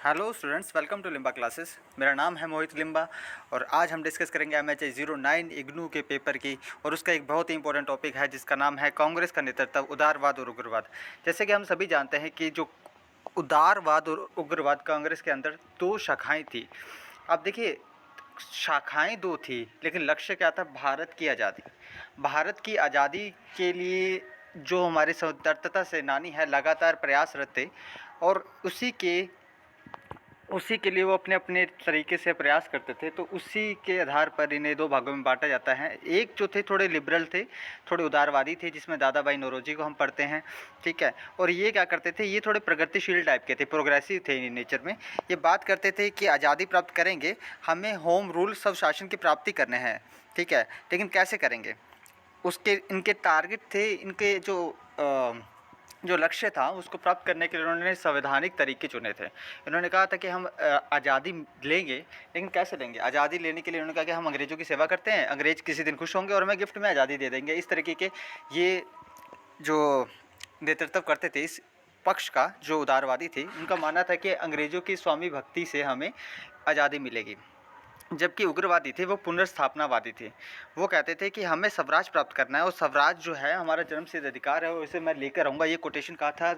Hello students, welcome to Limba classes. मेरा नाम है मोहित लिम्बा और आज हम डिस्कस करेंगे MHA09 इग्नू के पेपर की। और उसका एक बहुत ही इंपॉर्टेंट टॉपिक है जिसका नाम है कांग्रेस का नेतृत्व, उदारवाद और उग्रवाद। जैसे कि हम सभी जानते हैं कि जो उदारवाद और उग्रवाद, कांग्रेस के अंदर दो शाखाएं थी। अब देखिए, शाखाएं दो थी लेकिन लक्ष्य क्या था? भारत की आज़ादी। भारत की आज़ादी के लिए जो हमारे स्वतंत्रता सेनानी है लगातार प्रयासरत थे और उसी के लिए वो अपने अपने तरीके से प्रयास करते थे। तो उसी के आधार पर इन्हें दो भागों में बांटा जाता है। एक जो थे थोड़े लिबरल थे, थोड़े उदारवादी थे, जिसमें दादा भाई नौरोजी को हम पढ़ते हैं, ठीक है। और ये क्या करते थे? ये थोड़े प्रगतिशील टाइप के थे, प्रोग्रेसिव थे इन नेचर में। ये बात करते थे कि आज़ादी प्राप्त करेंगे, हमें होम रूल सब शासन की प्राप्ति करने हैं, ठीक है। लेकिन कैसे करेंगे? उसके इनके टारगेट थे, इनके जो लक्ष्य था उसको प्राप्त करने के लिए उन्होंने संवैधानिक तरीके चुने थे। इन्होंने कहा था कि हम आज़ादी लेंगे, लेकिन कैसे लेंगे? आज़ादी लेने के लिए उन्होंने कहा कि हम अंग्रेज़ों की सेवा करते हैं, अंग्रेज़ किसी दिन खुश होंगे और हमें गिफ्ट में आज़ादी दे देंगे। इस तरीके के ये जो नेतृत्व करते थे इस पक्ष का, जो उदारवादी थे, उनका मानना था कि अंग्रेज़ों की स्वामी भक्ति से हमें आज़ादी मिलेगी। जबकि उग्रवादी थे वो पुनर्स्थापनावादी थे। वो कहते थे कि हमें स्वराज प्राप्त करना है और स्वराज जो है हमारा जन्मसिद्ध अधिकार है और इसे मैं लेकर आऊँगा। ये कोटेशन कहा था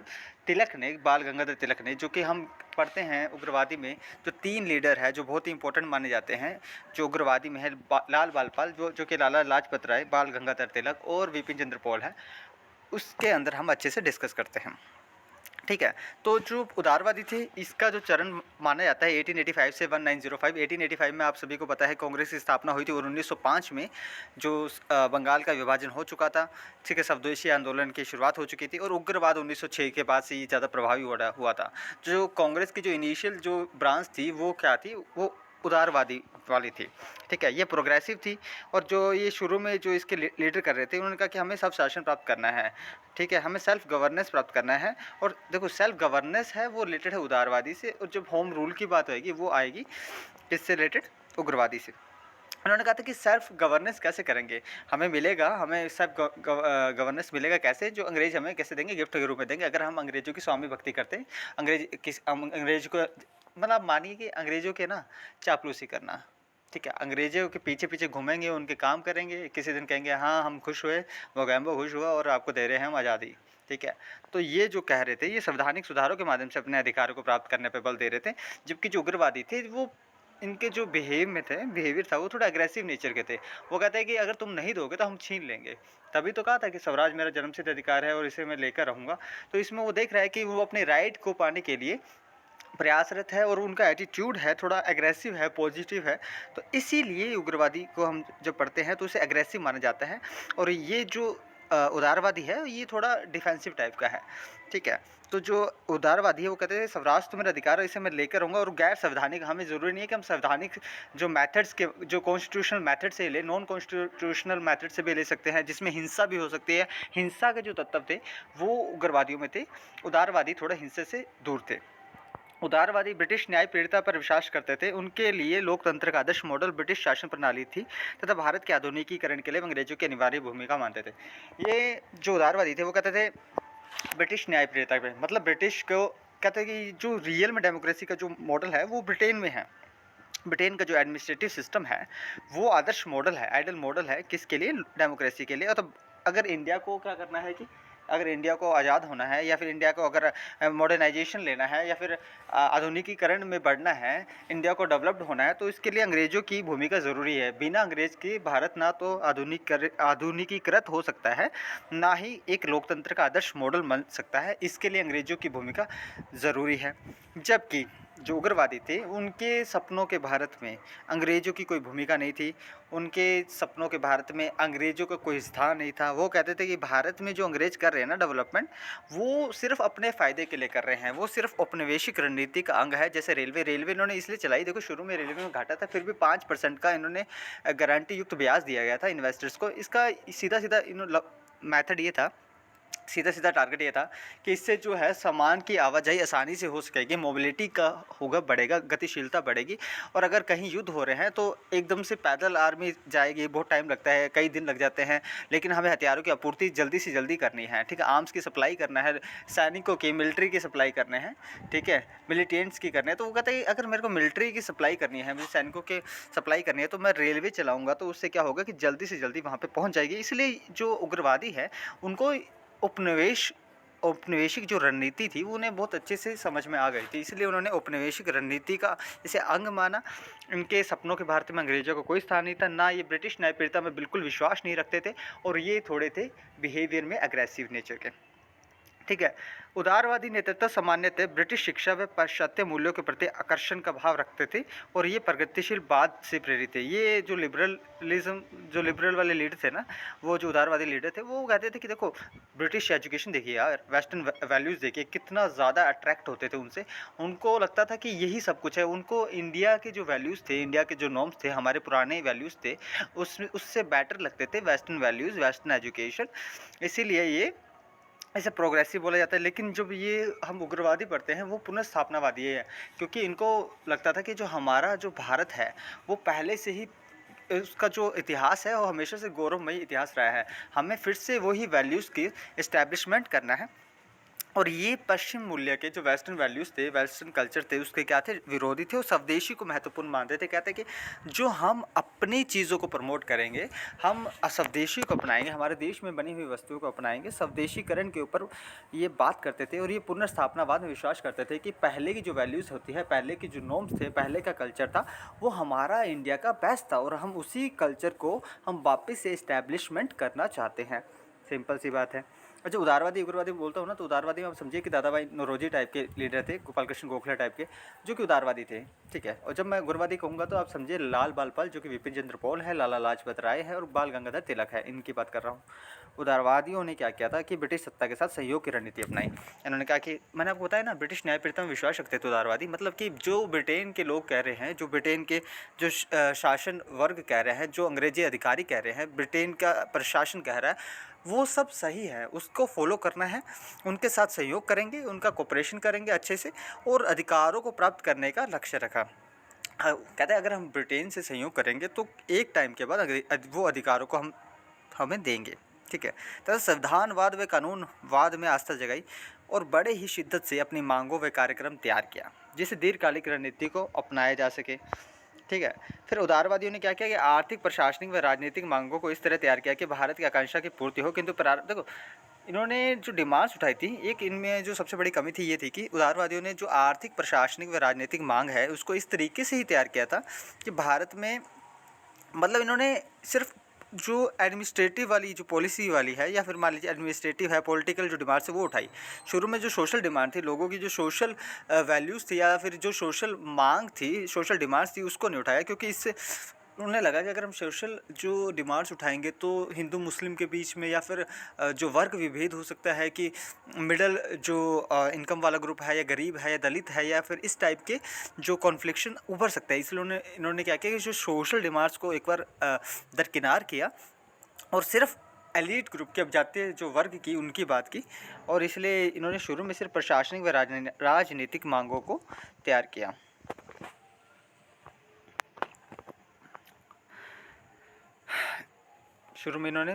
तिलक ने, बाल गंगाधर तिलक ने, जो कि हम पढ़ते हैं उग्रवादी में। जो तीन लीडर है जो बहुत ही इंपॉर्टेंट माने जाते हैं जो उग्रवादी में है, लाल बालपाल, जो कि लाला लाजपत राय, बाल गंगाधर तिलक और विपिन चंद्र पॉल है। उसके अंदर हम अच्छे से डिस्कस करते हैं, ठीक है। तो जो उदारवादी थे, इसका जो चरण माना जाता है 1885 से 1905। 1885 में आप सभी को पता है कांग्रेस की स्थापना हुई थी और 1905 में जो बंगाल का विभाजन हो चुका था, ठीक है, स्वदेशी आंदोलन की शुरुआत हो चुकी थी और उग्रवाद 1906 के बाद से ये ज़्यादा प्रभावी हुआ था। जो कांग्रेस की जो इनिशियल जो ब्रांच थी वो क्या थी? वो उदारवादी वाली थी, ठीक है। ये प्रोग्रेसिव थी और जो ये शुरू में जो इसके लीडर कर रहे थे, उन्होंने कहा कि हमें सब शासन प्राप्त करना है, ठीक है, हमें सेल्फ गवर्नेंस प्राप्त करना है। और देखो, सेल्फ गवर्नेंस है वो रिलेटेड है उदारवादी से, और जब होम रूल की बात होगी वो आएगी किससे रिलेटेड? उग्रवादी से। उन्होंने कहा था कि सेल्फ गवर्नेंस कैसे करेंगे? हमें मिलेगा, हमें सेल्फ गवर्नेंस मिलेगा कैसे? जो अंग्रेज हमें कैसे देंगे? गिफ्ट के रूप में देंगे। अगर हम अंग्रेज़ों की स्वामी भक्ति करते हैं, अंग्रेज को, मतलब मानिए कि अंग्रेज़ों के ना चापलूसी करना, ठीक है, अंग्रेज़ों के पीछे पीछे घूमेंगे, उनके काम करेंगे, किसी दिन कहेंगे हाँ हम खुश हुए, मोगैम्बो खुश हुआ और आपको दे रहे हैं हम आज़ादी, ठीक है। तो ये जो कह रहे थे, ये संवैधानिक सुधारों के माध्यम से अपने अधिकारों को प्राप्त करने पर बल दे रहे थे। जबकि जो उग्रवादी थे, वो इनके जो बिहेवियर था वो थोड़ा एग्रेसिव नेचर के थे। वो कहते हैं कि अगर तुम नहीं दोगे तो हम छीन लेंगे। तभी तो कहा था कि स्वराज मेरा जन्मसिद्ध अधिकार है और इसे मैं लेकर रहूँगा। तो इसमें वो देख रहा है कि वो अपने राइट को पाने के लिए प्रयासरत है और उनका एटीट्यूड है थोड़ा एग्रेसिव है, पॉजिटिव है। तो इसीलिए उग्रवादी को हम जब पढ़ते हैं तो उसे एग्रेसिव माना जाता है। और ये जो उदारवादी है ये थोड़ा डिफेंसिव टाइप का है, ठीक है। तो जो उदारवादी है वो कहते हैं स्वराज तो मेरा अधिकार है, इसे मैं लेकर रहूँगा। और गैर संवैधानिक, हमें ज़रूरी नहीं है कि हम संवैधानिक जो मेथड्स के, जो कॉन्स्टिट्यूशनल मेथड से ले, नॉन कॉन्स्टिट्यूशनल मेथड से भी ले सकते हैं, जिसमें हिंसा भी हो सकती है। हिंसा के जो तत्व थे वो उग्रवादियों में थे, उदारवादी थोड़ा हिंसा से दूर थे। उदारवादी ब्रिटिश न्यायप्रियता पर विश्वास करते थे। उनके लिए लोकतंत्र का आदर्श मॉडल ब्रिटिश शासन प्रणाली थी तथा भारत के आधुनिकीकरण के लिए अंग्रेजों की अनिवार्य भूमिका मानते थे। ये जो उदारवादी थे वो कहते थे ब्रिटिश न्यायप्रियता पे, मतलब ब्रिटिश को कहते हैं कि जो रियल में डेमोक्रेसी का जो मॉडल है वो ब्रिटेन में है। ब्रिटेन का जो एडमिनिस्ट्रेटिव सिस्टम है वो आदर्श मॉडल है, आइडल मॉडल है, किसके लिए? डेमोक्रेसी के लिए। और तब अगर इंडिया को क्या करना है कि अगर इंडिया को आज़ाद होना है, या फिर इंडिया को अगर मॉडर्नाइजेशन लेना है, या फिर आधुनिकीकरण में बढ़ना है, इंडिया को डेवलप्ड होना है, तो इसके लिए अंग्रेज़ों की भूमिका ज़रूरी है। बिना अंग्रेज़ के भारत ना तो आधुनिकीकृत हो सकता है, ना ही एक लोकतंत्र का आदर्श मॉडल बन सकता है। इसके लिए अंग्रेज़ों की भूमिका ज़रूरी है। जबकि जो उग्रवादी थे उनके सपनों के भारत में अंग्रेज़ों की कोई भूमिका नहीं थी। उनके सपनों के भारत में अंग्रेज़ों का कोई स्थान नहीं था। वो कहते थे कि भारत में जो अंग्रेज़ कर रहे हैं ना डेवलपमेंट, वो सिर्फ अपने फ़ायदे के लिए कर रहे हैं, वो सिर्फ औपनिवेशिक रणनीति का अंग है। जैसे रेलवे इन्होंने इसलिए चलाई, देखो शुरू में रेलवे में घाटा था, फिर भी 5% का इन्होंने गारंटी युक्त ब्याज दिया गया था इन्वेस्टर्स को। इसका सीधा सीधा मैथड ये था सीधा-सीधा टारगेट ये था कि इससे जो है सामान की आवाजाही आसानी से हो सकेगी, मोबिलिटी का होगा बढ़ेगा, गतिशीलता बढ़ेगी। और अगर कहीं युद्ध हो रहे हैं तो एकदम से पैदल आर्मी जाएगी, बहुत टाइम लगता है, कई दिन लग जाते हैं, लेकिन हमें हथियारों की आपूर्ति जल्दी से जल्दी करनी है, ठीक है? आर्म्स की सप्लाई करना है, सैनिकों की, मिलिट्री की सप्लाई करने हैं, ठीक है? मिलिटेंट्स की करने हैं। तो वो कहता है कि अगर मेरे को मिलिट्री की सप्लाई करनी है, मुझे सैनिकों के सप्लाई करनी है, तो मैं रेलवे चलाऊँगा, तो उससे क्या होगा कि जल्दी से जल्दी वहाँ पे पहुँच जाएगी। इसलिए जो उग्रवादी है, उनको औपनिवेशिक जो रणनीति थी वो उन्हें बहुत अच्छे से समझ में आ गई थी, इसलिए उन्होंने औपनिवेशिक रणनीति का इसे अंग माना। इनके सपनों के भारत में अंग्रेज़ों का कोई स्थान नहीं था, ना ये ब्रिटिश न्यायप्रियता में बिल्कुल विश्वास नहीं रखते थे, और ये थोड़े थे बिहेवियर में एग्रेसिव नेचर के, ठीक है। उदारवादी नेतृत्व सामान्यतः ब्रिटिश शिक्षा व पाश्चात्य मूल्यों के प्रति आकर्षण का भाव रखते थे, और ये प्रगतिशील बाद से प्रेरित थे। ये जो लिबरल वाले लीडर थे ना, वो जो उदारवादी लीडर थे, वो कहते थे कि देखो ब्रिटिश एजुकेशन देखिए यार, वेस्टर्न वैल्यूज़ देखिए, कितना ज़्यादा अट्रैक्ट होते थे उनसे। उनको लगता था कि यही सब कुछ है। उनको इंडिया के जो वैल्यूज़ थे, इंडिया के जो नॉर्म्स थे, हमारे पुराने वैल्यूज़ थे, उससे बेटर लगते थे वेस्टर्न वैल्यूज़, वेस्टर्न एजुकेशन। इसीलिए ये ऐसे प्रोग्रेसिव बोला जाता है। लेकिन जब ये हम उग्रवादी पढ़ते हैं, वो पुनर्स्थापनावादी है, क्योंकि इनको लगता था कि जो हमारा जो भारत है, वो पहले से ही उसका जो इतिहास है वो हमेशा से गौरवमयी इतिहास रहा है। हमें फिर से वही वैल्यूज़ की इस्टेब्लिशमेंट करना है। और ये पश्चिम मूल्य के जो वेस्टर्न वैल्यूज़ थे, वेस्टर्न कल्चर थे, उसके क्या थे, विरोधी थे, और स्वदेशी को महत्वपूर्ण मानते थे। कहते कि जो हम अपनी चीज़ों को प्रमोट करेंगे, हम स्वदेशी को अपनाएंगे, हमारे देश में बनी हुई वस्तुओं को अपनाएंगे, स्वदेशीकरण के ऊपर ये बात करते थे। और ये पुनर्स्थापनावाद में विश्वास करते थे कि पहले की जो वैल्यूज़ होती है, पहले की जो नॉर्म्स थे, पहले का कल्चर था, वो हमारा इंडिया का बेस्ट था, और हम उसी कल्चर को हम वापस से इस्टेब्लिशमेंट करना चाहते हैं। सिंपल सी बात है। अच्छा, उदारवादी उग्रवादी बोलता हूँ ना, तो उदारवादी में आप समझिए कि दादा भाई नौरोजी टाइप के लीडर थे, गोपाल कृष्ण गोखले टाइप के, जो कि उदारवादी थे, ठीक है। और जब मैं उग्रवादी कहूँगा तो आप समझिए लाल बालपाल, जो कि विपिन चंद्र पॉल है, लाला लाजपत राय है, और बाल गंगाधर तिलक है, इनकी बात कर रहा हूँ। उदारवादियों ने क्या किया था कि ब्रिटिश सत्ता के साथ सहयोग की रणनीति अपनाई। इन्होंने कहा कि मैंने आपको बताया ना, ब्रिटिश न्यायप्रियता में विश्वास रखते थे उदारवादी, मतलब कि जो ब्रिटेन के लोग कह रहे हैं, जो ब्रिटेन के जो शासन वर्ग कह रहे हैं, जो अंग्रेजी अधिकारी कह रहे हैं, ब्रिटेन का प्रशासन कह रहा है, वो सब सही है, उसको फॉलो करना है, उनके साथ सहयोग करेंगे, उनका कोऑपरेशन करेंगे अच्छे से, और अधिकारों को प्राप्त करने का लक्ष्य रखा। कहते हैं अगर हम ब्रिटेन से सहयोग करेंगे तो एक टाइम के बाद वो अधिकारों को हमें देंगे, ठीक है। तथा संविधानवाद व कानूनवाद में आस्था जगाई, और बड़े ही शिद्दत से अपनी मांगों व कार्यक्रम तैयार किया, जिससे दीर्घकालिक रणनीति को अपनाया जा सके, ठीक है। फिर उदारवादियों ने क्या किया कि आर्थिक, प्रशासनिक व राजनीतिक मांगों को इस तरह तैयार किया कि भारत की आकांक्षा की पूर्ति हो, किंतु देखो, इन्होंने जो डिमांड्स उठाई थी, एक इनमें जो सबसे बड़ी कमी थी ये थी कि उदारवादियों ने जो आर्थिक, प्रशासनिक व राजनीतिक मांग है, उसको इस तरीके से ही तैयार किया था कि भारत में, मतलब इन्होंने सिर्फ जो एडमिनिस्ट्रेटिव वाली जो पॉलिसी वाली है, या फिर मान लीजिए एडमिनिस्ट्रेटिव है, पॉलिटिकल जो डिमांड्स है वो उठाई। शुरू में जो सोशल डिमांड थी, लोगों की जो सोशल वैल्यूज़ थी, या फिर जो सोशल मांग थी, सोशल डिमांड्स थी, उसको नहीं उठाया, क्योंकि इससे उन्हें लगा कि अगर हम सोशल जो डिमांड्स उठाएंगे तो हिंदू मुस्लिम के बीच में, या फिर जो वर्ग विभेद हो सकता है कि मिडल जो इनकम वाला ग्रुप है, या गरीब है, या दलित है, या फिर इस टाइप के जो कॉन्फ्लिक्शन उभर सकता है, इसलिए इन्होंने क्या किया कि जो सोशल डिमांड्स को एक बार दरकिनार किया, और सिर्फ एलीट ग्रुप के, अब जाते जो वर्ग की, उनकी बात की। और इसलिए इन्होंने शुरू में सिर्फ प्रशासनिक व राजनीतिक मांगों को तैयार किया। शुरू में इन्होंने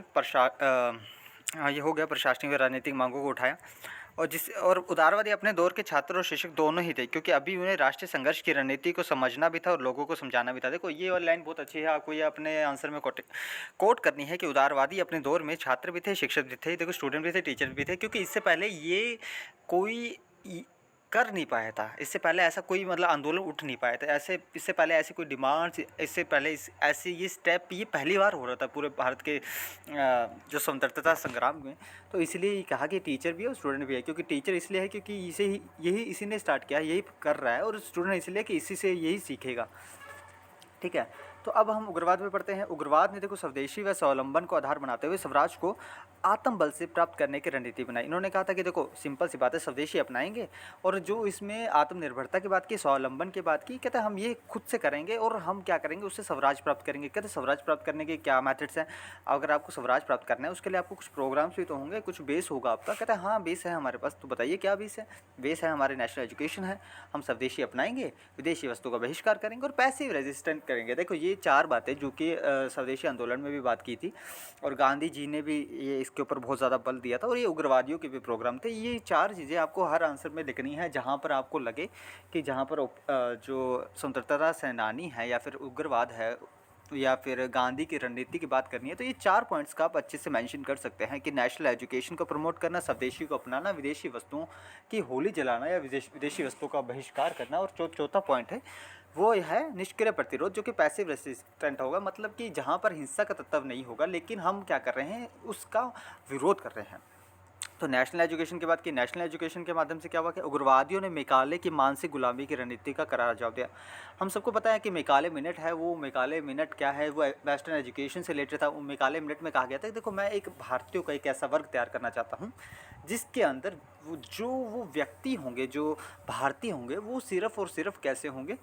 ये हो गया, प्रशासनिक व राजनीतिक मांगों को उठाया, और उदारवादी अपने दौर के छात्र और शिक्षक दोनों ही थे, क्योंकि अभी उन्हें राष्ट्रीय संघर्ष की रणनीति को समझना भी था और लोगों को समझाना भी था। देखो ये वाली लाइन बहुत अच्छी है, आपको ये अपने आंसर में कोट करनी है कि उदारवादी अपने दौर में छात्र भी थे, शिक्षक भी थे, देखो स्टूडेंट भी थे, टीचर भी थे, क्योंकि इससे पहले ये कोई कर नहीं पाया था, इससे पहले ऐसा कोई मतलब आंदोलन उठ नहीं पाया था, ऐसे इससे पहले ऐसी कोई डिमांड्स, इससे पहले ऐसे ये स्टेप ये पहली बार हो रहा था पूरे भारत के जो स्वतंत्रता संग्राम में। तो इसलिए कहा कि टीचर भी है और स्टूडेंट भी है, क्योंकि टीचर इसलिए है क्योंकि इसी ने स्टार्ट किया है, यही कर रहा है, और स्टूडेंट इसलिए कि इसी से यही सीखेगा, ठीक है। तो अब हम उग्रवाद में पढ़ते हैं। उग्रवाद ने देखो स्वदेशी व स्वावलंबन को आधार बनाते हुए स्वराज को आत्म बल से प्राप्त करने की रणनीति बनाई। इन्होंने कहा था कि देखो सिंपल सी बात है, स्वदेशी अपनाएंगे और जो इसमें आत्मनिर्भरता की बात की, स्वावलंबन की बात की, कहते हैं हम ये खुद से करेंगे और हम क्या करेंगे, उससे स्वराज प्राप्त करेंगे। कहते हैं स्वराज प्राप्त करने के क्या मेथड्स हैं। अगर आपको स्वराज प्राप्त करना है उसके लिए आपको कुछ प्रोग्राम्स भी तो होंगे, कुछ बेस होगा आपका। कहते हैं हाँ बेस है हमारे पास। तो बताइए क्या बेस है। बेस है हमारे नेशनल एजुकेशन है, हम स्वदेशी अपनाएंगे, विदेशी वस्तु का बहिष्कार करेंगे और पैसिव रेजिस्टेंट करेंगे। देखो ये चार बातें जो कि स्वदेशी आंदोलन में भी बात की थी और गांधी जी ने भी ये इसके ऊपर बहुत ज़्यादा बल दिया था और ये उग्रवादियों के भी प्रोग्राम थे। ये चार चीज़ें आपको हर आंसर में लिखनी है जहाँ पर आपको लगे कि जहाँ पर जो स्वतंत्रता सेनानी है या फिर उग्रवाद है या फिर गांधी की रणनीति की बात करनी है, तो ये चार पॉइंट्स का आप अच्छे से मेंशन कर सकते हैं कि नेशनल एजुकेशन को प्रमोट करना, स्वदेशी को अपनाना, विदेशी वस्तुओं की होली जलाना या विदेशी वस्तुओं का बहिष्कार करना और चौथा पॉइंट है वो है निष्क्रिय प्रतिरोध, जो कि पैसिव रेसिस्टेंट होगा। मतलब कि जहाँ पर हिंसा का तत्व नहीं होगा लेकिन हम क्या कर रहे हैं, उसका विरोध कर रहे हैं। तो नेशनल एजुकेशन की बात की, नेशनल एजुकेशन के माध्यम से क्या हुआ कि उग्रवादियों ने मेकाले की मानसिक गुलामी की रणनीति का करारा जवाब दिया। हम सबको पता है कि मेकाले मिनट है, वो मेकाले मिनट क्या है, वो वेस्टर्न एजुकेशन से रिलेटेड था। वो मेकाले मिनट में कहा गया था कि देखो मैं एक भारतीयों का एक ऐसा वर्ग तैयार करना चाहता हूँ जिसके अंदर वो व्यक्ति होंगे, जो भारतीय होंगे, वो सिर्फ़ और सिर्फ कैसे होंगे,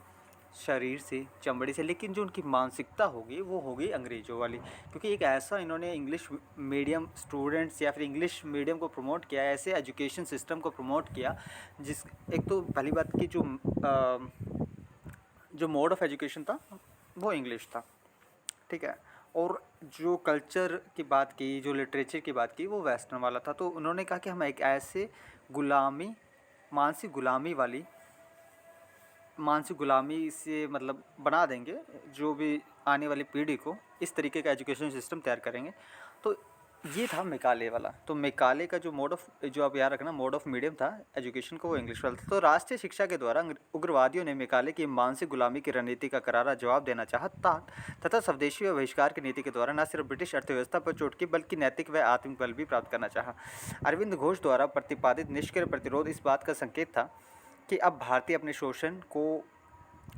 शरीर से, चमड़ी से, लेकिन जो उनकी मानसिकता होगी वो होगी अंग्रेज़ों वाली। क्योंकि एक ऐसा इन्होंने इंग्लिश मीडियम स्टूडेंट्स या फिर इंग्लिश मीडियम को प्रमोट किया, ऐसे एजुकेशन सिस्टम को प्रमोट किया जिस एक तो पहली बात की जो मोड ऑफ एजुकेशन था वो इंग्लिश था, ठीक है, और जो कल्चर की बात की, जो लिटरेचर की बात की, वो वेस्टर्न वाला था। तो उन्होंने कहा कि हम एक ऐसे मानसिक गुलामी से मतलब बना देंगे, जो भी आने वाली पीढ़ी को इस तरीके का एजुकेशन सिस्टम तैयार करेंगे। तो ये था मेकाले वाला। तो मेकाले का जो आप याद रखना मोड ऑफ मीडियम था एजुकेशन को, वो इंग्लिश वाला था। तो राष्ट्रीय शिक्षा के द्वारा उग्रवादियों ने मेकाले की मानसिक गुलामी की रणनीति का करारा जवाब देना चाहा तथा स्वदेशी व बहिष्कार की नीति के द्वारा न सिर्फ ब्रिटिश अर्थव्यवस्था पर चोट की बल्कि नैतिक व आत्मिक बल भी प्राप्त करना चाहा। अरविंद घोष द्वारा प्रतिपादित निष्क्रिय प्रतिरोध इस बात का संकेत था कि अब भारतीय अपने शोषण को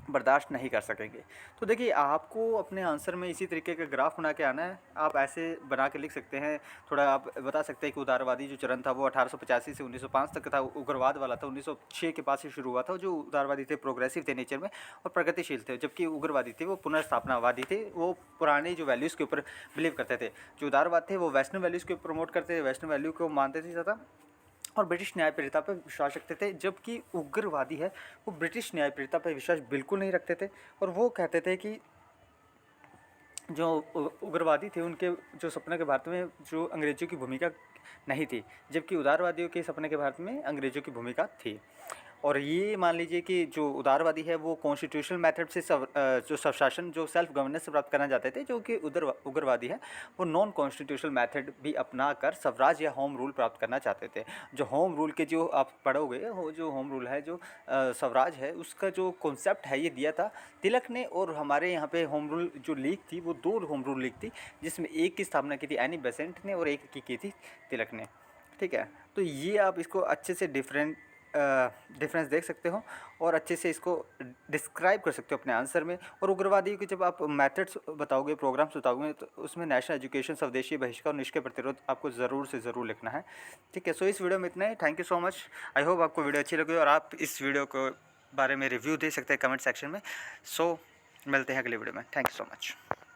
बर्दाश्त नहीं कर सकेंगे। तो देखिए आपको अपने आंसर में इसी तरीके का ग्राफ बना के आना है। आप ऐसे बना के लिख सकते हैं, थोड़ा आप बता सकते हैं कि उदारवादी जो चरण था वो 1885 से 1905 तक था। उग्रवाद वाला था 1906 के पास से शुरू हुआ था। जो उदारवादी थे प्रोग्रेसिव थे नेचर में और प्रगतिशील थे, जबकि उग्रवादी थे वो पुनर्स्थापनावादी थे, वो पुराने जो वैल्यूज़ के ऊपर बिलीव करते थे। जो उदारवाद थे वो वेस्टर्न वैल्यूज़ को प्रमोट करते थे, वेस्टर्न वैल्यू को मानते थे ज़्यादा और ब्रिटिश न्यायप्रियता पर विश्वास रखते थे। जबकि उग्रवादी है वो ब्रिटिश न्यायप्रियता पर विश्वास बिल्कुल नहीं रखते थे और वो कहते थे कि जो उग्रवादी थे उनके जो सपने के भारत में जो अंग्रेज़ों की भूमिका नहीं थी, जबकि उदारवादियों के सपने के भारत में अंग्रेज़ों की भूमिका थी। और ये मान लीजिए कि जो उदारवादी है वो कॉन्स्टिट्यूशनल मेथड से जो स्वशासन, जो सेल्फ गवर्नेंस से प्राप्त करना चाहते थे, जो कि उग्रवादी है वो नॉन कॉन्स्टिट्यूशनल मेथड भी अपना कर स्वराज या होम रूल प्राप्त करना चाहते थे। जो होम रूल के जो आप पढ़ोगे, वो जो होम रूल है, जो स्वराज है, उसका जो कॉन्सेप्ट है ये दिया था तिलक ने। और हमारे यहाँ पे होम रूल जो लीग थी वो 2 होम रूल लीग थी, जिसमें एक की स्थापना की थी एनी बेसेंट ने और एक की थी तिलक ने, ठीक है। तो ये आप इसको अच्छे से डिफरेंस देख सकते हो और अच्छे से इसको डिस्क्राइब कर सकते हो अपने आंसर में। और उग्रवादियों के जब आप मेथड्स बताओगे, प्रोग्राम्स बताओगे, तो उसमें नेशनल एजुकेशन, स्वदेशी, बहिष्कार और निष्क्रिय प्रतिरोध आपको ज़रूर से ज़रूर लिखना है, ठीक है। सो इस वीडियो में इतना ही। Thank you so much. I hope आपको वीडियो अच्छी लगी और आप इस वीडियो को बारे में रिव्यू दे सकते हैं कमेंट सेक्शन में। सो मिलते हैं अगले वीडियो में। Thank you so much.